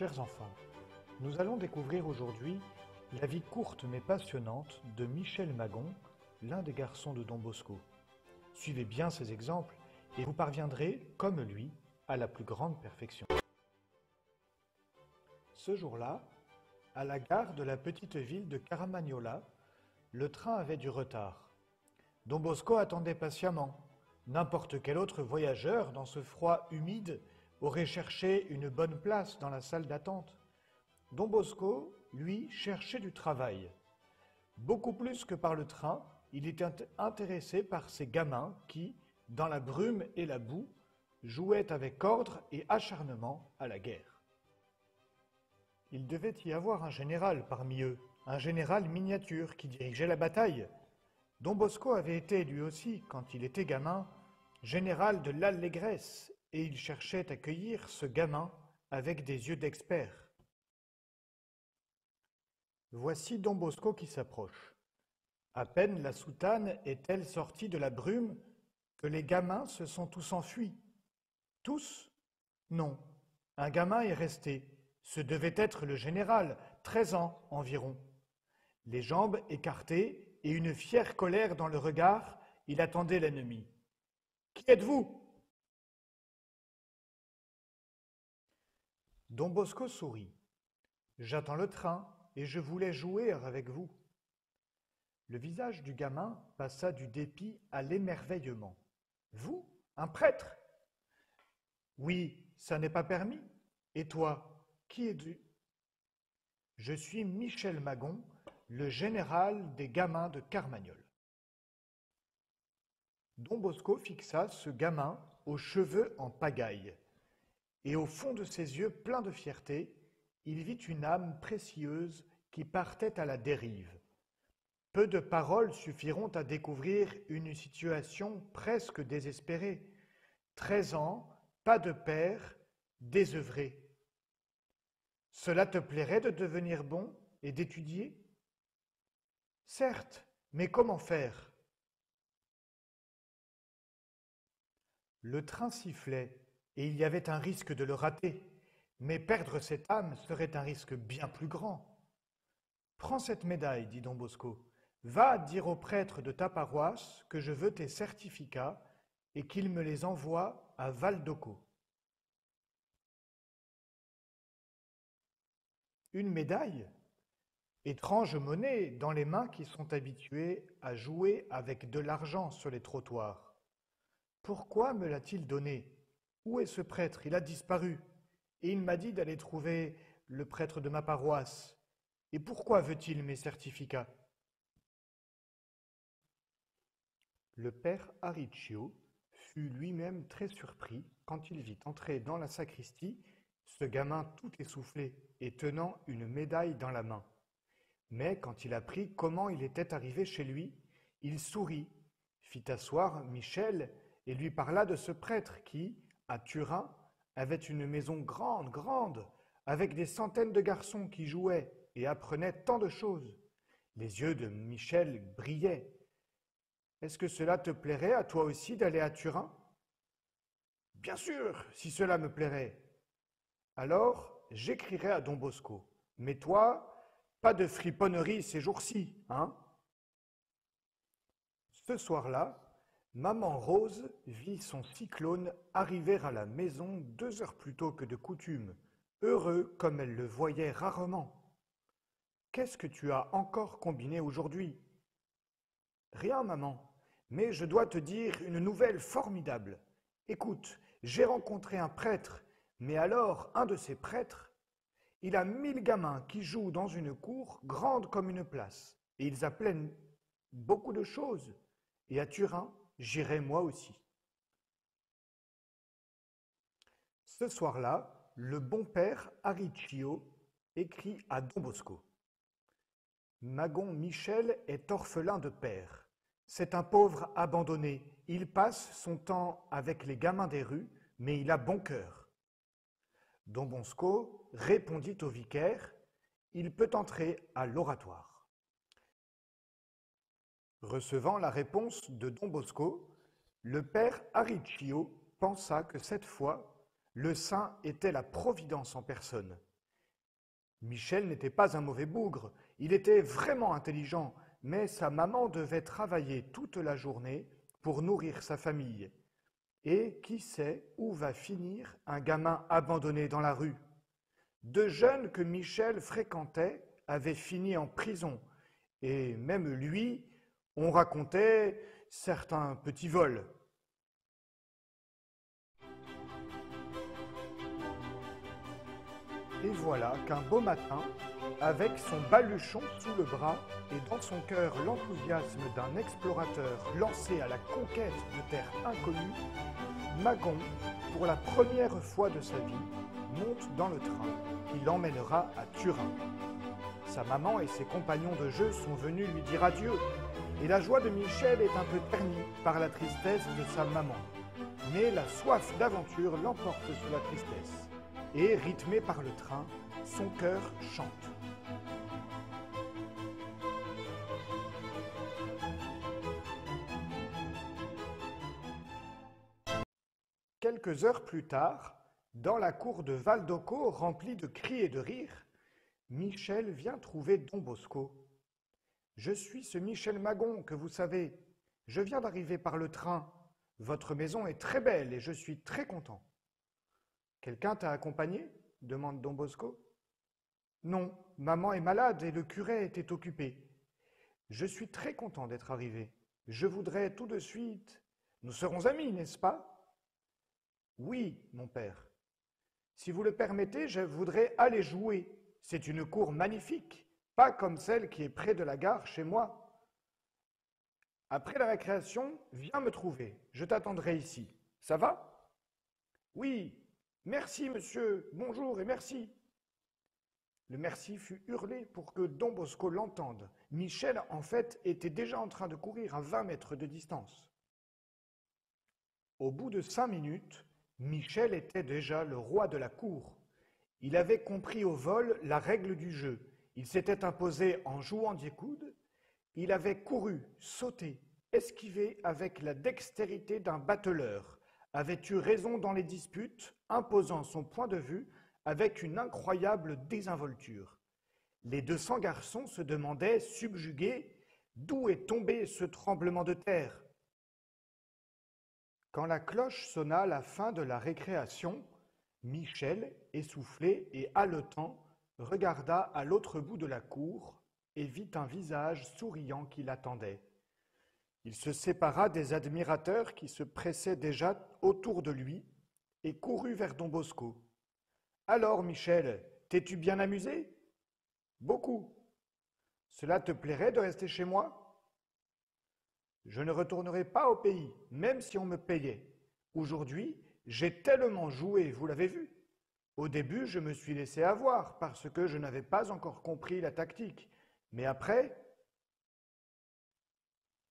Chers enfants, nous allons découvrir aujourd'hui la vie courte mais passionnante de Michel Magon, l'un des garçons de Don Bosco. Suivez bien ces exemples et vous parviendrez, comme lui, à la plus grande perfection. Ce jour-là, à la gare de la petite ville de Caramagnola, le train avait du retard. Don Bosco attendait patiemment. N'importe quel autre voyageur, dans ce froid humide, aurait cherché une bonne place dans la salle d'attente. Don Bosco, lui, cherchait du travail. Beaucoup plus que par le train, il était intéressé par ces gamins qui, dans la brume et la boue, jouaient avec ordre et acharnement à la guerre. Il devait y avoir un général parmi eux, un général miniature qui dirigeait la bataille. Don Bosco avait été lui aussi, quand il était gamin, général de l'allégresse, et il cherchait à cueillir ce gamin avec des yeux d'expert. Voici Don Bosco qui s'approche. À peine la soutane est-elle sortie de la brume que les gamins se sont tous enfuis. Tous? Non. Un gamin est resté. Ce devait être le général, 13 ans environ. Les jambes écartées et une fière colère dans le regard, il attendait l'ennemi. « Qui êtes-vous » Don Bosco sourit. « J'attends le train et je voulais jouer avec vous. » Le visage du gamin passa du dépit à l'émerveillement. « Vous, un prêtre ?»« Oui, ça n'est pas permis. Et toi, qui es-tu ?»« Je suis Michel Magon, le général des gamins de Carmagnole. » Don Bosco fixa ce gamin aux cheveux en pagaille, et au fond de ses yeux pleins de fierté, il vit une âme précieuse qui partait à la dérive. Peu de paroles suffiront à découvrir une situation presque désespérée. 13 ans, pas de père, désœuvré. Cela te plairait de devenir bon et d'étudier? Certes, mais comment faire? Le train sifflait, et il y avait un risque de le rater, mais perdre cette âme serait un risque bien plus grand. « Prends cette médaille, dit Don Bosco. Va dire au prêtre de ta paroisse que je veux tes certificats et qu'il me les envoie à Valdocco. » Une médaille? Étrange monnaie dans les mains qui sont habituées à jouer avec de l'argent sur les trottoirs. Pourquoi me l'a-t-il donnée? Où est ce prêtre? Il a disparu. Et il m'a dit d'aller trouver le prêtre de ma paroisse. Et pourquoi veut-il mes certificats? Le père Arricchio fut lui-même très surpris quand il vit entrer dans la sacristie ce gamin tout essoufflé et tenant une médaille dans la main. Mais quand il apprit comment il était arrivé chez lui, il sourit, fit asseoir Michel et lui parla de ce prêtre qui, à Turin, avait une maison grande, avec des centaines de garçons qui jouaient et apprenaient tant de choses. Les yeux de Michel brillaient. « Est-ce que cela te plairait à toi aussi d'aller à Turin ?»« Bien sûr, si cela me plairait. »« Alors, j'écrirai à Don Bosco. Mais toi, pas de friponnerie ces jours-ci, hein ?» Ce soir-là, Maman Rose vit son cyclone arriver à la maison 2 heures plus tôt que de coutume, heureux comme elle le voyait rarement. « Qu'est-ce que tu as encore combiné aujourd'hui ?»« Rien, maman, mais je dois te dire une nouvelle formidable. Écoute, j'ai rencontré un prêtre, mais alors un de ces prêtres, il a 1000 gamins qui jouent dans une cour grande comme une place, et ils apprennent beaucoup de choses. Et à Turin, j'irai moi aussi. » Ce soir-là, le bon père Arricchio écrit à Don Bosco. « Magon Michel est orphelin de père. C'est un pauvre abandonné. Il passe son temps avec les gamins des rues, mais il a bon cœur. » Don Bosco répondit au vicaire « Il peut entrer à l'oratoire. » Recevant la réponse de Don Bosco, le père Arricchio pensa que cette fois, le saint était la providence en personne. Michel n'était pas un mauvais bougre, il était vraiment intelligent, mais sa maman devait travailler toute la journée pour nourrir sa famille. Et qui sait où va finir un gamin abandonné dans la rue? Deux jeunes que Michel fréquentait avaient fini en prison, et même lui, on racontait certains petits vols. Et voilà qu'un beau matin, avec son baluchon sous le bras et dans son cœur l'enthousiasme d'un explorateur lancé à la conquête de terres inconnues, Magon, pour la première fois de sa vie, monte dans le train qui l'emmènera à Turin. Sa maman et ses compagnons de jeu sont venus lui dire adieu, et la joie de Michel est un peu ternie par la tristesse de sa maman. Mais la soif d'aventure l'emporte sur la tristesse, et rythmé par le train, son cœur chante. Quelques heures plus tard, dans la cour de Valdocco remplie de cris et de rires, Michel vient trouver Don Bosco. « Je suis ce Michel Magon que vous savez. Je viens d'arriver par le train. Votre maison est très belle et je suis très content. »« Quelqu'un t'a accompagné ?» demande Don Bosco. « Non, maman est malade et le curé était occupé. Je suis très content d'être arrivé. Je voudrais tout de suite... Nous serons amis, n'est-ce pas ? » « Oui, mon père. Si vous le permettez, je voudrais aller jouer. C'est une cour magnifique, pas comme celle qui est près de la gare chez moi. Après la récréation, viens me trouver. Je t'attendrai ici. Ça va ? Oui. Merci, monsieur. Bonjour et merci. Le merci fut hurlé pour que Don Bosco l'entende. Michel, en fait, était déjà en train de courir à 20 mètres de distance. Au bout de 5 minutes, Michel était déjà le roi de la cour. Il avait compris au vol la règle du jeu. Il s'était imposé en jouant des coudes. Il avait couru, sauté, esquivé avec la dextérité d'un bateleur, avait eu raison dans les disputes, imposant son point de vue avec une incroyable désinvolture. Les 200 garçons se demandaient, subjugués, d'où est tombé ce tremblement de terre. Quand la cloche sonna la fin de la récréation, Michel, essoufflé et haletant, regarda à l'autre bout de la cour et vit un visage souriant qui l'attendait. Il se sépara des admirateurs qui se pressaient déjà autour de lui et courut vers Don Bosco. « Alors, Michel, t'es-tu bien amusé ? » ?»« Beaucoup. »« Cela te plairait de rester chez moi ? » ?»« Je ne retournerai pas au pays, même si on me payait. Aujourd'hui, j'ai tellement joué, vous l'avez vu. Au début, je me suis laissé avoir parce que je n'avais pas encore compris la tactique. Mais après,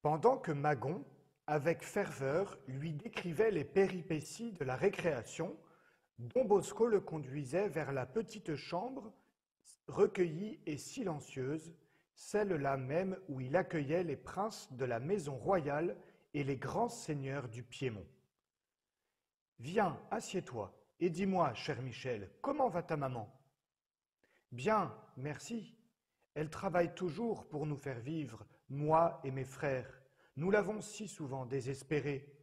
pendant que Magon, avec ferveur, lui décrivait les péripéties de la récréation, Don Bosco le conduisait vers la petite chambre, recueillie et silencieuse, celle-là même où il accueillait les princes de la maison royale et les grands seigneurs du Piémont. « Viens, assieds-toi, et dis-moi, cher Michel, comment va ta maman ? » ?»« Bien, merci. Elle travaille toujours pour nous faire vivre, moi et mes frères. Nous l'avons si souvent désespérée.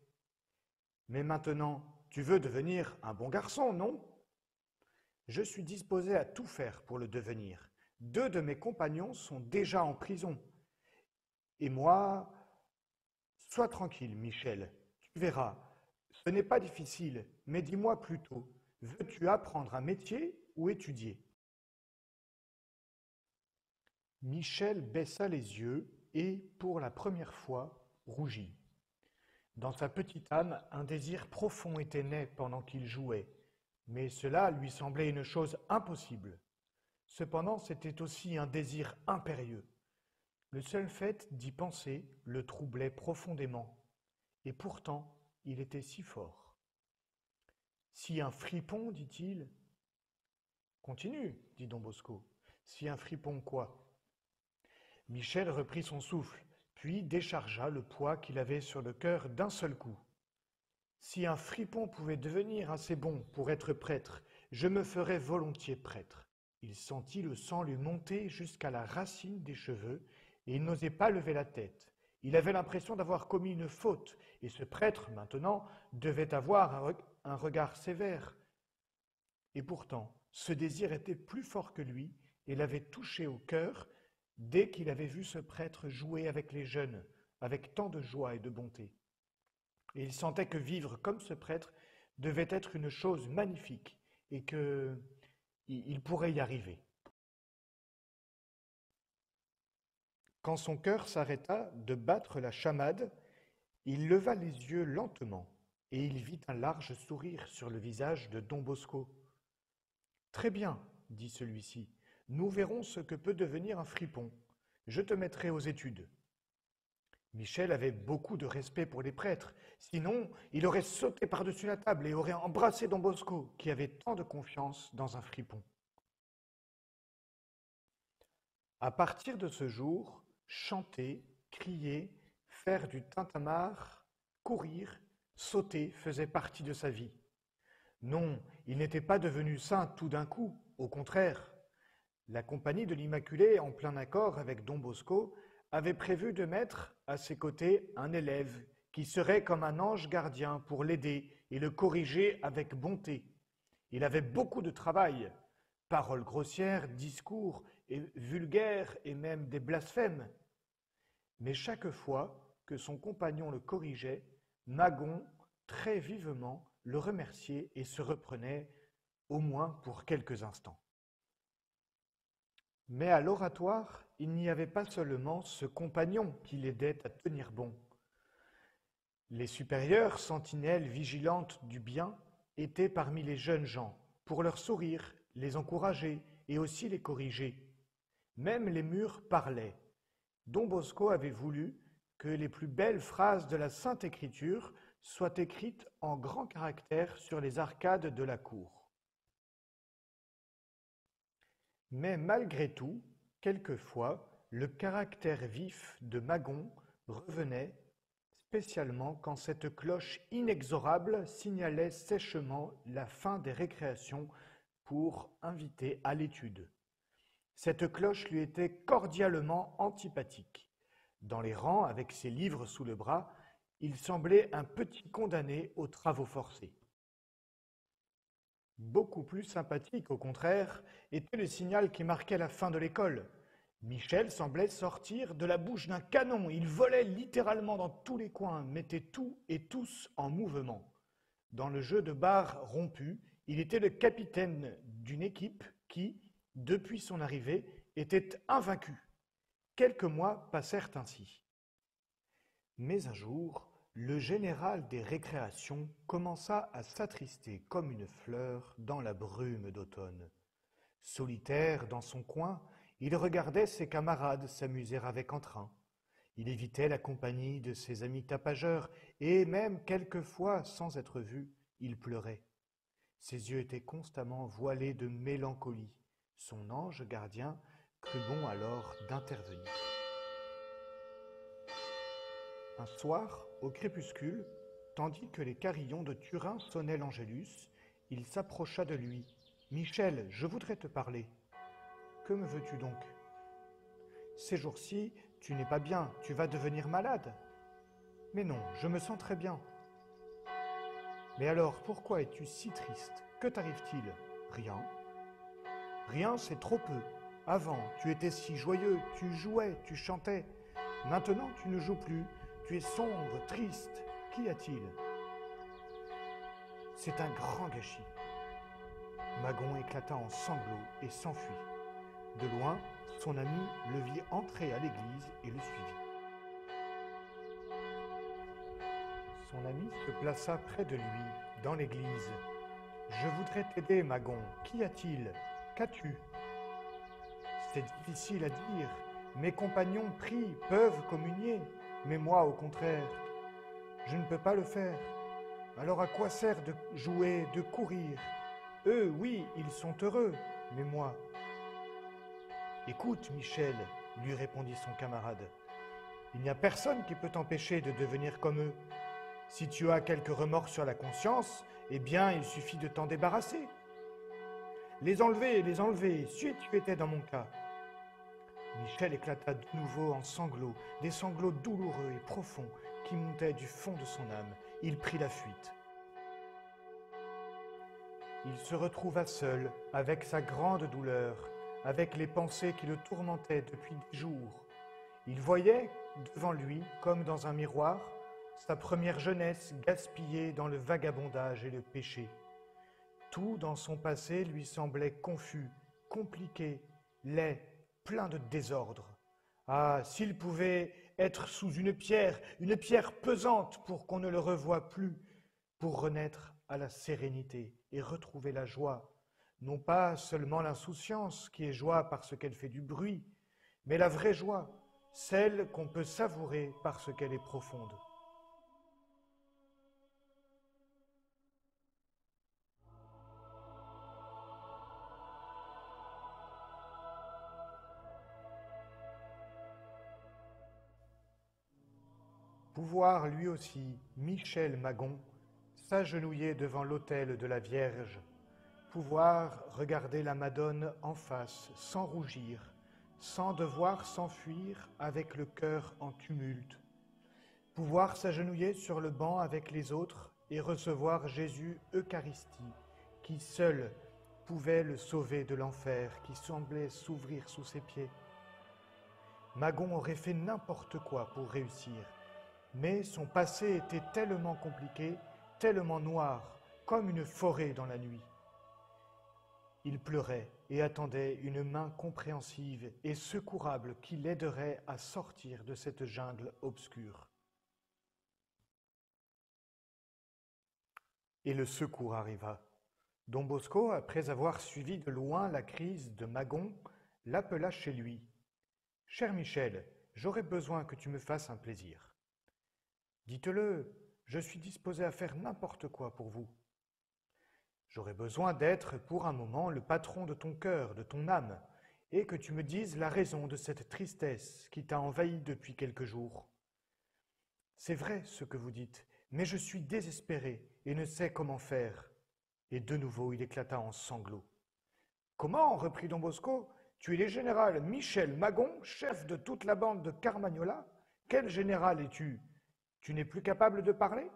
Mais maintenant, tu veux devenir un bon garçon, non ? Je suis disposé à tout faire pour le devenir. 2 de mes compagnons sont déjà en prison. Et moi... Sois tranquille, Michel, tu verras. Ce n'est pas difficile, mais dis-moi plutôt, veux-tu apprendre un métier ou étudier ? Michel baissa les yeux et, pour la première fois, rougit. Dans sa petite âme, un désir profond était né pendant qu'il jouait, mais cela lui semblait une chose impossible. Cependant, c'était aussi un désir impérieux. Le seul fait d'y penser le troublait profondément, et pourtant, il était si fort. « Si un fripon, dit-il. »« Continue, dit Don Bosco. Si un fripon quoi ?» Michel reprit son souffle, puis déchargea le poids qu'il avait sur le cœur d'un seul coup. « Si un fripon pouvait devenir assez bon pour être prêtre, je me ferais volontiers prêtre. Il sentit le sang lui monter jusqu'à la racine des cheveux et il n'osait pas lever la tête. Il avait l'impression d'avoir commis une faute et ce prêtre, maintenant, devait avoir un regard sévère. Et pourtant, ce désir était plus fort que lui et l'avait touché au cœur dès qu'il avait vu ce prêtre jouer avec les jeunes, avec tant de joie et de bonté. Et il sentait que vivre comme ce prêtre devait être une chose magnifique et qu'il pourrait y arriver. Quand son cœur s'arrêta de battre la chamade, il leva les yeux lentement et il vit un large sourire sur le visage de Don Bosco. « Très bien, dit celui-ci, nous verrons ce que peut devenir un fripon. Je te mettrai aux études. » Michel avait beaucoup de respect pour les prêtres, sinon il aurait sauté par-dessus la table et aurait embrassé Don Bosco, qui avait tant de confiance dans un fripon. À partir de ce jour, chanter, crier, faire du tintamarre, courir, sauter faisait partie de sa vie. Non, il n'était pas devenu saint tout d'un coup, au contraire. La compagnie de l'Immaculée, en plein accord avec Don Bosco, avait prévu de mettre à ses côtés un élève qui serait comme un ange gardien pour l'aider et le corriger avec bonté. Il avait beaucoup de travail, paroles grossières, discours vulgaires et même des blasphèmes. Mais chaque fois que son compagnon le corrigeait, Magon, très vivement, le remerciait et se reprenait, au moins pour quelques instants. Mais à l'oratoire, il n'y avait pas seulement ce compagnon qui l'aidait à tenir bon. Les supérieures, sentinelles vigilantes du bien, étaient parmi les jeunes gens, pour leur sourire, les encourager et aussi les corriger. Même les murs parlaient. Don Bosco avait voulu que les plus belles phrases de la Sainte Écriture soient écrites en grands caractères sur les arcades de la cour. Mais malgré tout, quelquefois, le caractère vif de Magon revenait, spécialement quand cette cloche inexorable signalait sèchement la fin des récréations pour inviter à l'étude. Cette cloche lui était cordialement antipathique. Dans les rangs, avec ses livres sous le bras, il semblait un petit condamné aux travaux forcés. Beaucoup plus sympathique, au contraire, était le signal qui marquait la fin de l'école. Michel semblait sortir de la bouche d'un canon. Il volait littéralement dans tous les coins, mettait tout et tous en mouvement. Dans le jeu de barres rompu, il était le capitaine d'une équipe qui, depuis son arrivée, était invaincue. Quelques mois passèrent ainsi. Mais un jour, le général des récréations commença à s'attrister comme une fleur dans la brume d'automne. Solitaire dans son coin, il regardait ses camarades s'amuser avec entrain. Il évitait la compagnie de ses amis tapageurs et même quelquefois, sans être vu, il pleurait. Ses yeux étaient constamment voilés de mélancolie. Son ange gardien crut bon alors d'intervenir. Un soir, au crépuscule, tandis que les carillons de Turin sonnaient l'Angélus, il s'approcha de lui. « Michel, je voudrais te parler. »« Que me veux-tu donc ?»« Ces jours-ci, tu n'es pas bien, tu vas devenir malade. »« Mais non, je me sens très bien. »« Mais alors, pourquoi es-tu si triste? Que t'arrive-t-il ?»« Rien. »« Rien, c'est trop peu. Avant, tu étais si joyeux, tu jouais, tu chantais. Maintenant, tu ne joues plus. Tu es sombre, triste. Qu'y a-t-il? C'est un grand gâchis. Magon éclata en sanglots et s'enfuit. De loin, son ami le vit entrer à l'église et le suivit. Son ami se plaça près de lui, dans l'église. « Je voudrais t'aider, Magon. Qu'y a-t-il? Qu'as-tu » ? C'est difficile à dire. Mes compagnons prient, peuvent communier, mais moi, au contraire, je ne peux pas le faire. Alors à quoi sert de jouer, de courir? Eux, oui, ils sont heureux, mais moi... Écoute, Michel, lui répondit son camarade, il n'y a personne qui peut t'empêcher de devenir comme eux. Si tu as quelques remords sur la conscience, eh bien, il suffit de t'en débarrasser. les enlever, si tu étais dans mon cas. » Michel éclata de nouveau en sanglots, des sanglots douloureux et profonds qui montaient du fond de son âme. Il prit la fuite. Il se retrouva seul, avec sa grande douleur, avec les pensées qui le tourmentaient depuis des jours. Il voyait devant lui, comme dans un miroir, sa première jeunesse gaspillée dans le vagabondage et le péché. Tout dans son passé lui semblait confus, compliqué, laid, plein de désordre. Ah, s'il pouvait être sous une pierre pesante pour qu'on ne le revoie plus, pour renaître à la sérénité et retrouver la joie, non pas seulement l'insouciance qui est joie parce qu'elle fait du bruit, mais la vraie joie, celle qu'on peut savourer parce qu'elle est profonde. Pouvoir lui aussi, Michel Magon, s'agenouiller devant l'autel de la Vierge, pouvoir regarder la Madone en face sans rougir, sans devoir s'enfuir avec le cœur en tumulte, pouvoir s'agenouiller sur le banc avec les autres et recevoir Jésus Eucharistie, qui seul pouvait le sauver de l'enfer qui semblait s'ouvrir sous ses pieds. Magon aurait fait n'importe quoi pour réussir, mais son passé était tellement compliqué, tellement noir, comme une forêt dans la nuit. Il pleurait et attendait une main compréhensive et secourable qui l'aiderait à sortir de cette jungle obscure. Et le secours arriva. Don Bosco, après avoir suivi de loin la crise de Magon, l'appela chez lui. « Cher Michel, j'aurais besoin que tu me fasses un plaisir. » « Dites-le, je suis disposé à faire n'importe quoi pour vous. J'aurais besoin d'être pour un moment le patron de ton cœur, de ton âme, et que tu me dises la raison de cette tristesse qui t'a envahi depuis quelques jours. C'est vrai ce que vous dites, mais je suis désespéré et ne sais comment faire. » Et de nouveau il éclata en sanglots. « Comment, reprit Don Bosco, tu es le général Michel Magon, chef de toute la bande de Carmagnola? Quel général es-tu? Tu n'es plus capable de parler? »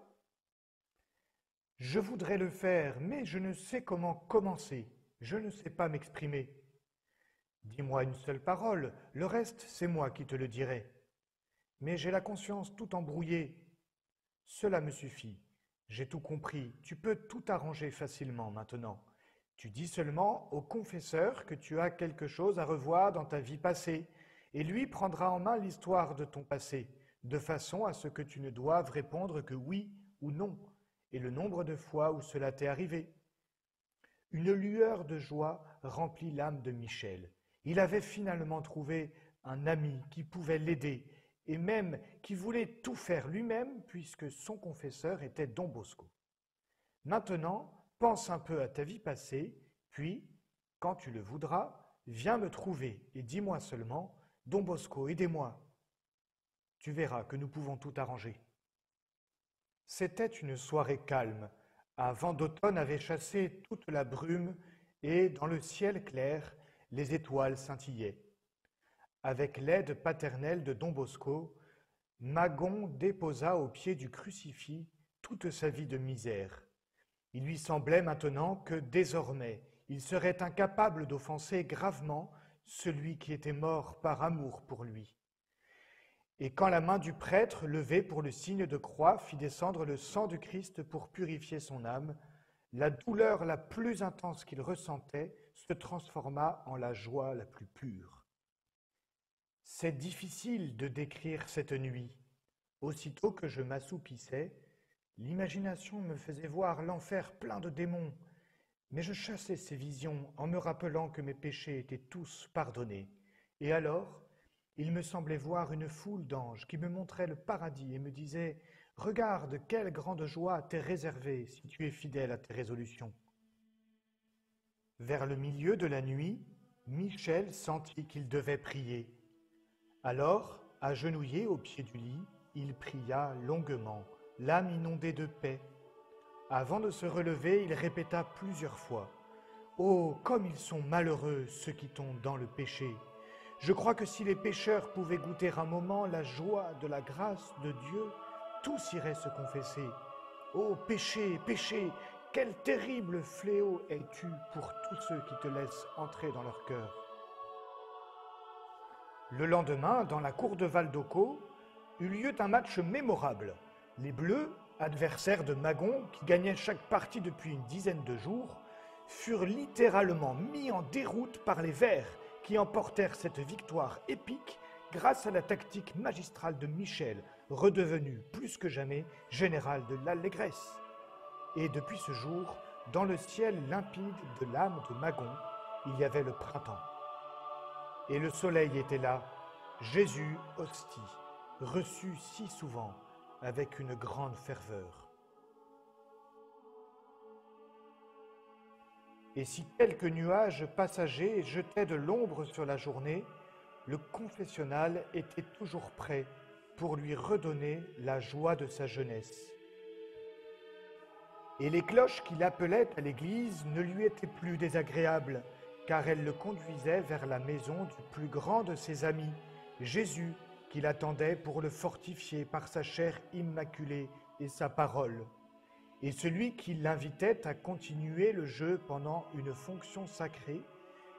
« Je voudrais le faire, mais je ne sais comment commencer. Je ne sais pas m'exprimer. » « Dis-moi une seule parole, le reste, c'est moi qui te le dirai. Mais j'ai la conscience tout embrouillée. Cela me suffit. J'ai tout compris. Tu peux tout arranger facilement maintenant. Tu dis seulement au confesseur que tu as quelque chose à revoir dans ta vie passée, et lui prendra en main l'histoire de ton passé, de façon à ce que tu ne doives répondre que oui ou non, et le nombre de fois où cela t'est arrivé. Une lueur de joie remplit l'âme de Michel. Il avait finalement trouvé un ami qui pouvait l'aider, et même qui voulait tout faire lui-même puisque son confesseur était Don Bosco. Maintenant, pense un peu à ta vie passée, puis, quand tu le voudras, viens me trouver et dis-moi seulement « Don Bosco, aidez-moi ». Tu verras que nous pouvons tout arranger. C'était une soirée calme. Un vent d'automne avait chassé toute la brume et, dans le ciel clair, les étoiles scintillaient. Avec l'aide paternelle de Don Bosco, Magon déposa au pied du crucifix toute sa vie de misère. Il lui semblait maintenant que, désormais, il serait incapable d'offenser gravement celui qui était mort par amour pour lui. Et quand la main du prêtre, levée pour le signe de croix, fit descendre le sang du Christ pour purifier son âme, la douleur la plus intense qu'il ressentait se transforma en la joie la plus pure. C'est difficile de décrire cette nuit. Aussitôt que je m'assoupissais, l'imagination me faisait voir l'enfer plein de démons, mais je chassais ces visions en me rappelant que mes péchés étaient tous pardonnés. Et alors, il me semblait voir une foule d'anges qui me montraient le paradis et me disaient « Regarde, quelle grande joie t'est réservée si tu es fidèle à tes résolutions. » Vers le milieu de la nuit, Michel sentit qu'il devait prier. Alors, agenouillé au pied du lit, il pria longuement, l'âme inondée de paix. Avant de se relever, il répéta plusieurs fois « Oh, comme ils sont malheureux, ceux qui tombent dans le péché. Je crois que si les pécheurs pouvaient goûter un moment la joie de la grâce de Dieu, tous iraient se confesser. Ô péché, péché, quel terrible fléau es-tu pour tous ceux qui te laissent entrer dans leur cœur. Le lendemain, dans la cour de Val-d'Occo, eut lieu un match mémorable. Les Bleus, adversaires de Magon, qui gagnaient chaque partie depuis une dizaine de jours, furent littéralement mis en déroute par les Verts, qui emportèrent cette victoire épique grâce à la tactique magistrale de Michel, redevenu plus que jamais général de l'allégresse. Et depuis ce jour, dans le ciel limpide de l'âme de Magon, il y avait le printemps. Et le soleil était là, Jésus hostie, reçu si souvent avec une grande ferveur. Et si quelques nuages passagers jetaient de l'ombre sur la journée, le confessionnal était toujours prêt pour lui redonner la joie de sa jeunesse. Et les cloches qui l'appelaient à l'église ne lui étaient plus désagréables, car elles le conduisaient vers la maison du plus grand de ses amis, Jésus, qui l'attendait pour le fortifier par sa chair immaculée et sa parole. Et celui qui l'invitait à continuer le jeu pendant une fonction sacrée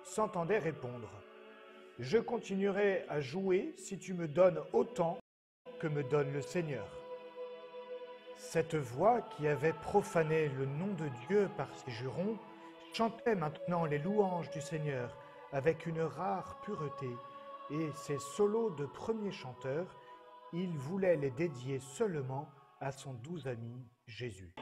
s'entendait répondre « Je continuerai à jouer si tu me donnes autant que me donne le Seigneur. » Cette voix qui avait profané le nom de Dieu par ses jurons chantait maintenant les louanges du Seigneur avec une rare pureté, et ses solos de premier chanteur, il voulait les dédier seulement à son doux ami Jésus.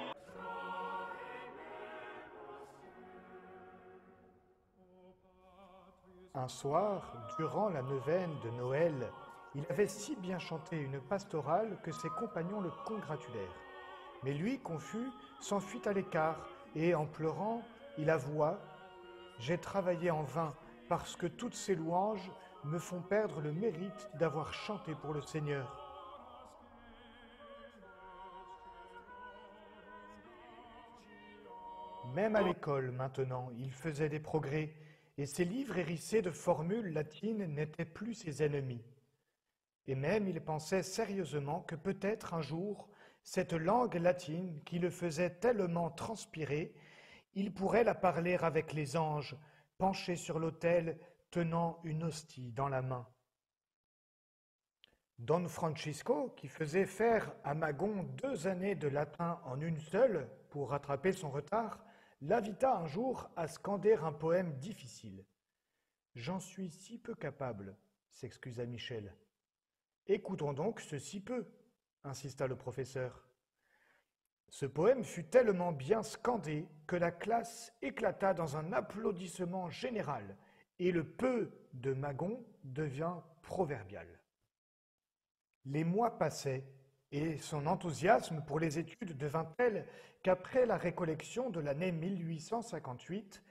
Un soir, durant la neuvaine de Noël, il avait si bien chanté une pastorale que ses compagnons le congratulèrent. Mais lui, confus, s'enfuit à l'écart et, en pleurant, il avoua « J'ai travaillé en vain parce que toutes ces louanges me font perdre le mérite d'avoir chanté pour le Seigneur. » Même à l'école, maintenant, il faisait des progrès, et ses livres hérissés de formules latines n'étaient plus ses ennemis. Et même il pensait sérieusement que peut-être un jour, cette langue latine qui le faisait tellement transpirer, il pourrait la parler avec les anges, penchés sur l'autel, tenant une hostie dans la main. Don Francisco, qui faisait faire à Magon 2 années de latin en une seule pour rattraper son retard, l'invita un jour à scander un poème difficile. « J'en suis si peu capable, » s'excusa Michel. « Écoutons donc ce si peu, » insista le professeur. Ce poème fut tellement bien scandé que la classe éclata dans un applaudissement général et le peu de Magon devint proverbial. Les mois passaient et son enthousiasme pour les études devint tel qu'après la récollection de l'année 1858,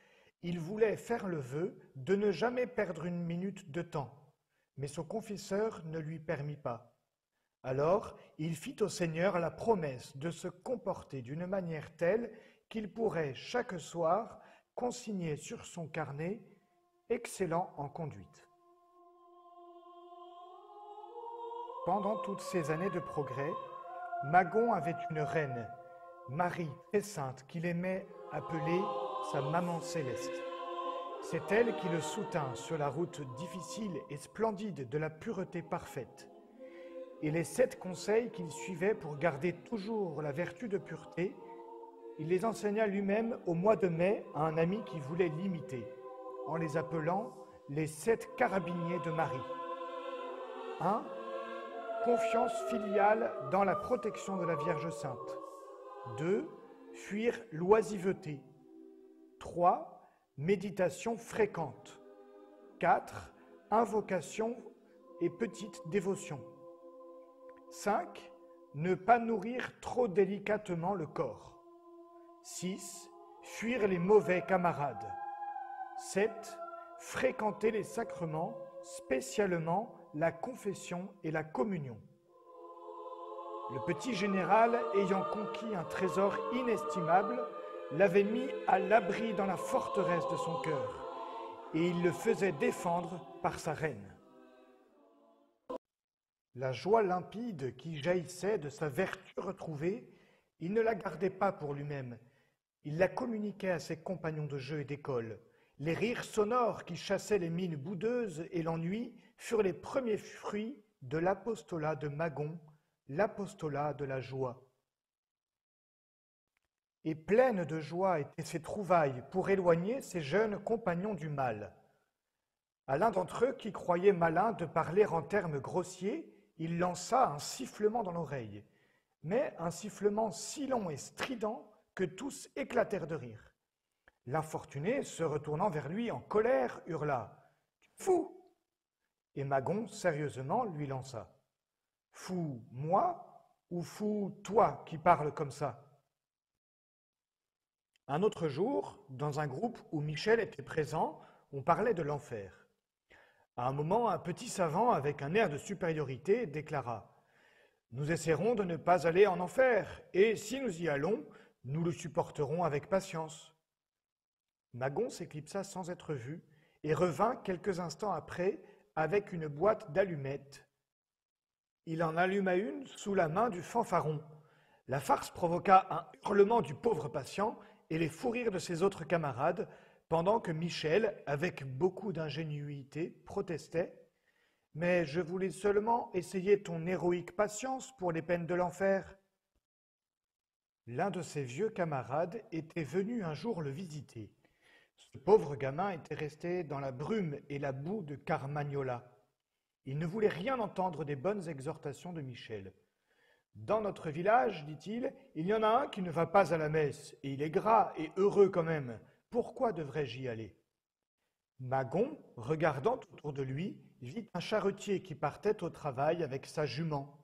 il voulait faire le vœu de ne jamais perdre une minute de temps, mais son confesseur ne lui permit pas. Alors, il fit au Seigneur la promesse de se comporter d'une manière telle qu'il pourrait chaque soir consigner sur son carnet « excellent en conduite ». Pendant toutes ces années de progrès, Magon avait une reine, Marie très sainte, qu'il aimait appeler sa maman céleste. C'est elle qui le soutint sur la route difficile et splendide de la pureté parfaite. Et les 7 conseils qu'il suivait pour garder toujours la vertu de pureté, il les enseigna lui-même au mois de mai à un ami qui voulait l'imiter, en les appelant les 7 carabiniers de Marie. 1. Confiance filiale dans la protection de la Vierge Sainte. 2. Fuir l'oisiveté. 3. Méditation fréquente. 4. Invocation et petite dévotion. 5. Ne pas nourrir trop délicatement le corps. 6. Fuir les mauvais camarades. 7. Fréquenter les sacrements, spécialement la confession et la communion. Le petit général, ayant conquis un trésor inestimable, l'avait mis à l'abri dans la forteresse de son cœur, et il le faisait défendre par sa reine. La joie limpide qui jaillissait de sa vertu retrouvée, il ne la gardait pas pour lui-même, il la communiquait à ses compagnons de jeu et d'école. Les rires sonores qui chassaient les mines boudeuses et l'ennui furent les premiers fruits de l'apostolat de Magon, l'apostolat de la joie. Et pleines de joie étaient ses trouvailles pour éloigner ses jeunes compagnons du mal. À l'un d'entre eux, qui croyait malin de parler en termes grossiers, il lança un sifflement dans l'oreille, mais un sifflement si long et strident que tous éclatèrent de rire. L'infortuné, se retournant vers lui en colère, hurla « Tu es fou !» Et Magon, sérieusement, lui lança « Fou, moi, ou fou, toi, qui parles comme ça ?» Un autre jour, dans un groupe où Michel était présent, on parlait de l'enfer. À un moment, un petit savant, avec un air de supériorité, déclara « Nous essaierons de ne pas aller en enfer, et si nous y allons, nous le supporterons avec patience. » Magon s'éclipsa sans être vu et revint quelques instants après avec une boîte d'allumettes. Il en alluma une sous la main du fanfaron. La farce provoqua un hurlement du pauvre patient et les fous rires de ses autres camarades, pendant que Michel, avec beaucoup d'ingénuité, protestait « Mais je voulais seulement essayer ton héroïque patience pour les peines de l'enfer. » L'un de ses vieux camarades était venu un jour le visiter. Ce pauvre gamin était resté dans la brume et la boue de Carmagnola. Il ne voulait rien entendre des bonnes exhortations de Michel. « Dans notre village, dit-il, il y en a un qui ne va pas à la messe, et il est gras et heureux quand même. Pourquoi devrais-je y aller ?» Magon, regardant autour de lui, vit un charretier qui partait au travail avec sa jument.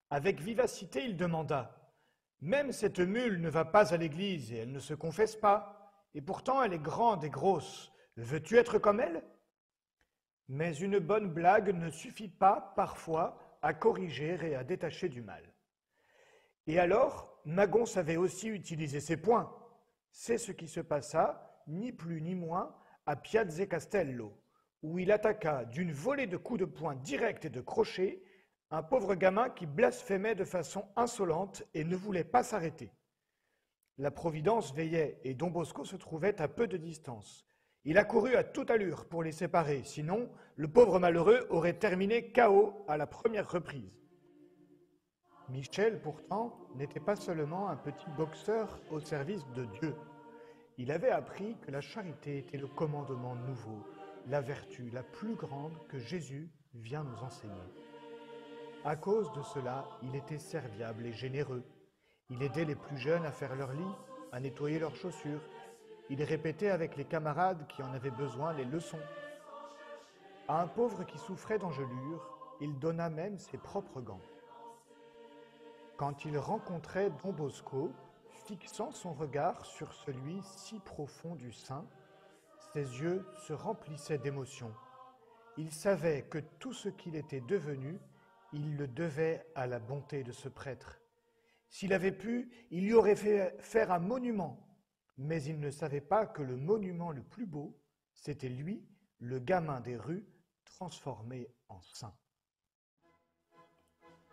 Avec vivacité, il demanda « Même cette mule ne va pas à l'église et elle ne se confesse pas. Et pourtant elle est grande et grosse. Veux-tu être comme elle ?» Mais une bonne blague ne suffit pas, parfois, à corriger et à détacher du mal. Et alors, Magon savait aussi utiliser ses poings. C'est ce qui se passa, ni plus ni moins, à Piazza Castello, où il attaqua d'une volée de coups de poing directs et de crochets un pauvre gamin qui blasphémait de façon insolente et ne voulait pas s'arrêter. La Providence veillait et Don Bosco se trouvait à peu de distance. Il accourut à toute allure pour les séparer, sinon le pauvre malheureux aurait terminé KO à la première reprise. Michel, pourtant, n'était pas seulement un petit boxeur au service de Dieu. Il avait appris que la charité était le commandement nouveau, la vertu la plus grande que Jésus vient nous enseigner. À cause de cela, il était serviable et généreux. Il aidait les plus jeunes à faire leur lit, à nettoyer leurs chaussures. Il répétait avec les camarades qui en avaient besoin les leçons. À un pauvre qui souffrait d'engelure, il donna même ses propres gants. Quand il rencontrait Don Bosco, fixant son regard sur celui si profond du saint, ses yeux se remplissaient d'émotion. Il savait que tout ce qu'il était devenu, il le devait à la bonté de ce prêtre. S'il avait pu, il lui aurait fait faire un monument, mais il ne savait pas que le monument le plus beau, c'était lui, le gamin des rues, transformé en saint.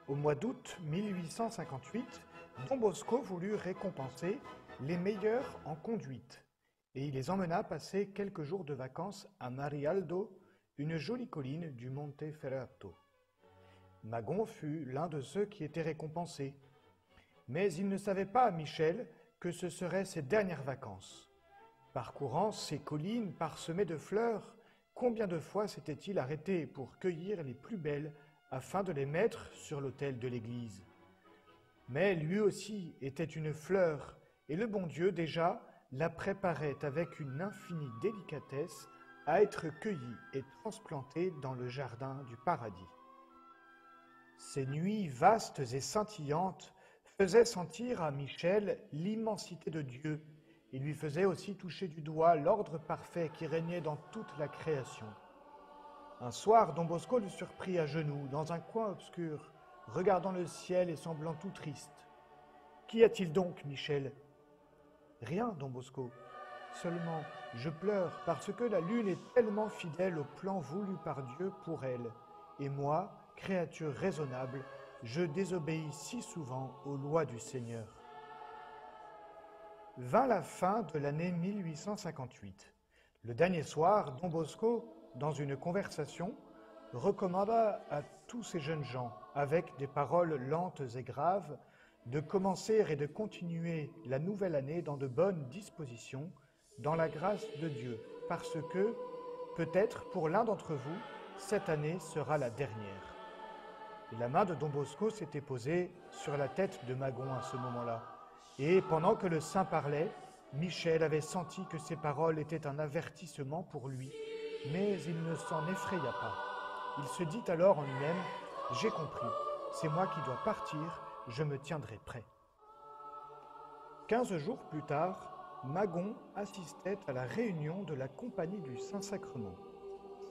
Au mois d'août 1858, Don Bosco voulut récompenser les meilleurs en conduite et il les emmena passer quelques jours de vacances à Marialdo, une jolie colline du Monte Ferrato. Magon fut l'un de ceux qui étaient récompensés, mais il ne savait pas, Michel, que ce seraient ses dernières vacances. Parcourant ces collines parsemées de fleurs, combien de fois s'était-il arrêté pour cueillir les plus belles afin de les mettre sur l'autel de l'église. Mais lui aussi était une fleur, et le bon Dieu déjà la préparait avec une infinie délicatesse à être cueillie et transplantée dans le jardin du paradis. Ces nuits vastes et scintillantes faisaient sentir à Michel l'immensité de Dieu et lui faisaient aussi toucher du doigt l'ordre parfait qui régnait dans toute la création. Un soir, Don Bosco le surprit à genoux, dans un coin obscur, regardant le ciel et semblant tout triste. « Qu'y a-t-il donc, Michel ?» Rien, Don Bosco. Seulement, je pleure parce que la lune est tellement fidèle au plan voulu par Dieu pour elle. Et moi, créature raisonnable, je désobéis si souvent aux lois du Seigneur. Vint la fin de l'année 1858. Le dernier soir, Don Bosco, dans une conversation, recommanda à tous ces jeunes gens, avec des paroles lentes et graves, de commencer et de continuer la nouvelle année dans de bonnes dispositions, dans la grâce de Dieu, parce que, peut-être pour l'un d'entre vous, cette année sera la dernière. Et la main de Don Bosco s'était posée sur la tête de Magon à ce moment-là. Et pendant que le saint parlait, Michel avait senti que ces paroles étaient un avertissement pour lui, mais il ne s'en effraya pas. Il se dit alors en lui-même, « J'ai compris, c'est moi qui dois partir, je me tiendrai prêt. » 15 jours plus tard, Magon assistait à la réunion de la Compagnie du Saint-Sacrement.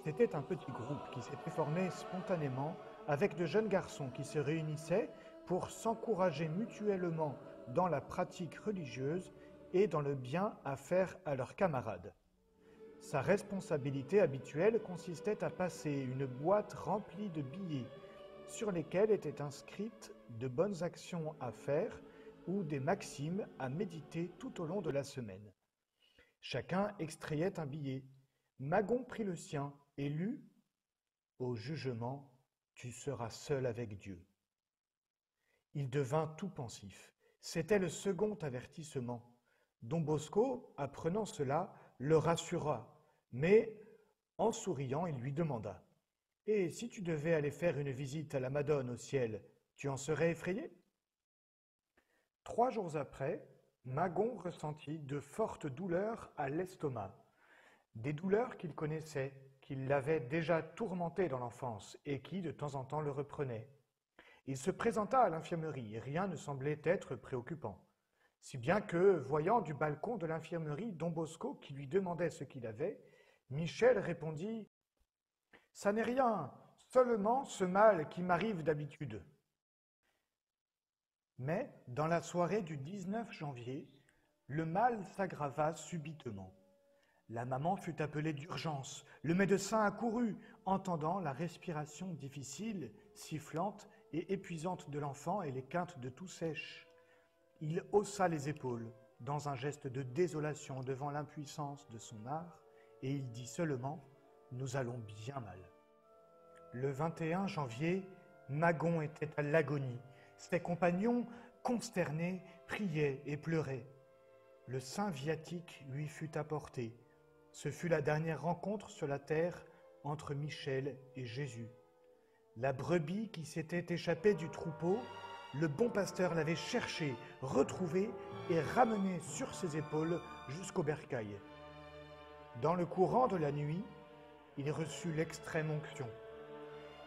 C'était un petit groupe qui s'était formé spontanément avec de jeunes garçons qui se réunissaient pour s'encourager mutuellement dans la pratique religieuse et dans le bien à faire à leurs camarades. Sa responsabilité habituelle consistait à passer une boîte remplie de billets sur lesquels étaient inscrites de bonnes actions à faire ou des maximes à méditer tout au long de la semaine. Chacun extrayait un billet. Magon prit le sien et lut « Au jugement, tu seras seul avec Dieu ». Il devint tout pensif. C'était le second avertissement. Don Bosco, apprenant cela, le rassura, mais en souriant, il lui demanda « Et si tu devais aller faire une visite à la Madone au ciel, tu en serais effrayé ?» 3 jours après, Magon ressentit de fortes douleurs à l'estomac, des douleurs qu'il connaissait, qui l'avaient déjà tourmenté dans l'enfance et qui, de temps en temps, le reprenaient. Il se présenta à l'infirmerie et rien ne semblait être préoccupant. Si bien que, voyant du balcon de l'infirmerie Don Bosco qui lui demandait ce qu'il avait, Michel répondit « Ça n'est rien, seulement ce mal qui m'arrive d'habitude. » Mais, dans la soirée du 19 janvier, le mal s'aggrava subitement. La maman fut appelée d'urgence. Le médecin accourut, entendant la respiration difficile, sifflante et épuisante de l'enfant et les quintes de toux sèches. Il haussa les épaules, dans un geste de désolation devant l'impuissance de son art, et il dit seulement « Nous allons bien mal ». Le 21 janvier, Magon était à l'agonie. Ses compagnons, consternés, priaient et pleuraient. Le saint viatique lui fut apporté. Ce fut la dernière rencontre sur la terre entre Michel et Jésus. La brebis qui s'était échappée du troupeau, le bon pasteur l'avait cherchée, retrouvée et ramenée sur ses épaules jusqu'au bercail. Dans le courant de la nuit, il reçut l'extrême onction.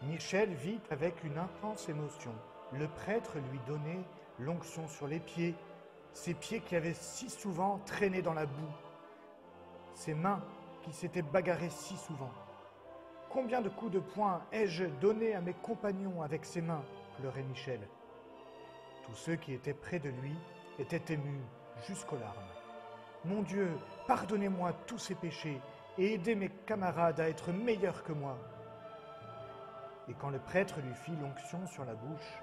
Michel vit avec une intense émotion le prêtre lui donner l'onction sur les pieds, ses pieds qui avaient si souvent traîné dans la boue, ses mains qui s'étaient bagarrées si souvent. Combien de coups de poing ai-je donné à mes compagnons avec ces mains, pleurait Michel. Tous ceux qui étaient près de lui étaient émus jusqu'aux larmes. Mon Dieu, pardonnez-moi tous ces péchés et aidez mes camarades à être meilleurs que moi. Et quand le prêtre lui fit l'onction sur la bouche,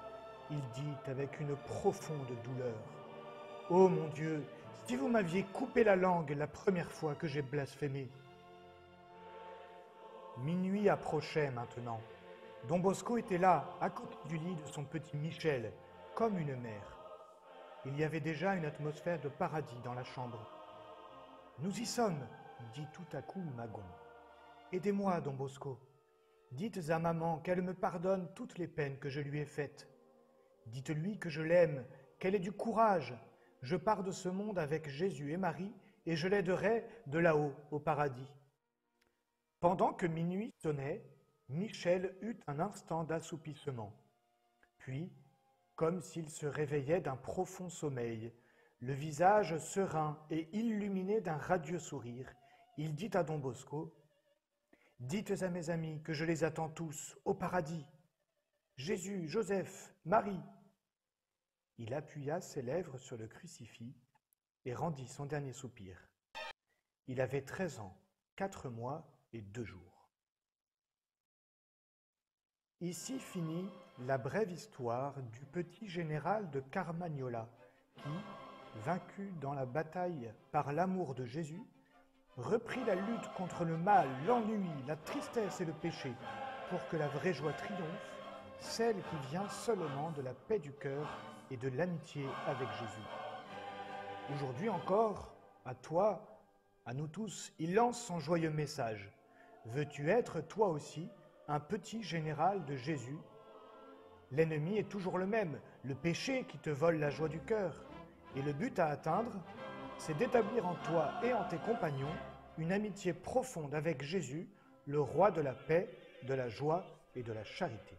il dit avec une profonde douleur, « Ô mon Dieu, si vous m'aviez coupé la langue la première fois que j'ai blasphémé !» Minuit approchait maintenant. Don Bosco était là, à côté du lit de son petit Michel, comme une mère. Il y avait déjà une atmosphère de paradis dans la chambre. « Nous y sommes !» dit tout à coup Magon. « Aidez-moi, Don Bosco. Dites à maman qu'elle me pardonne toutes les peines que je lui ai faites. Dites-lui que je l'aime, qu'elle ait du courage. Je pars de ce monde avec Jésus et Marie et je l'aiderai de là-haut au paradis. » Pendant que minuit sonnait, Michel eut un instant d'assoupissement. Puis, comme s'il se réveillait d'un profond sommeil, le visage serein et illuminé d'un radieux sourire, il dit à Don Bosco, « Dites à mes amis que je les attends tous au paradis. Jésus, Joseph, Marie. » Il appuya ses lèvres sur le crucifix et rendit son dernier soupir. Il avait 13 ans, 4 mois et 2 jours. Ici finit la brève histoire du petit général de Carmagnola qui, vaincu dans la bataille par l'amour de Jésus, reprit la lutte contre le mal, l'ennui, la tristesse et le péché pour que la vraie joie triomphe, celle qui vient seulement de la paix du cœur et de l'amitié avec Jésus. Aujourd'hui encore, à toi, à nous tous, il lance son joyeux message. Veux-tu être, toi aussi, un petit général de Jésus? L'ennemi est toujours le même, le péché qui te vole la joie du cœur. Et le but à atteindre, c'est d'établir en toi et en tes compagnons une amitié profonde avec Jésus, le roi de la paix, de la joie et de la charité.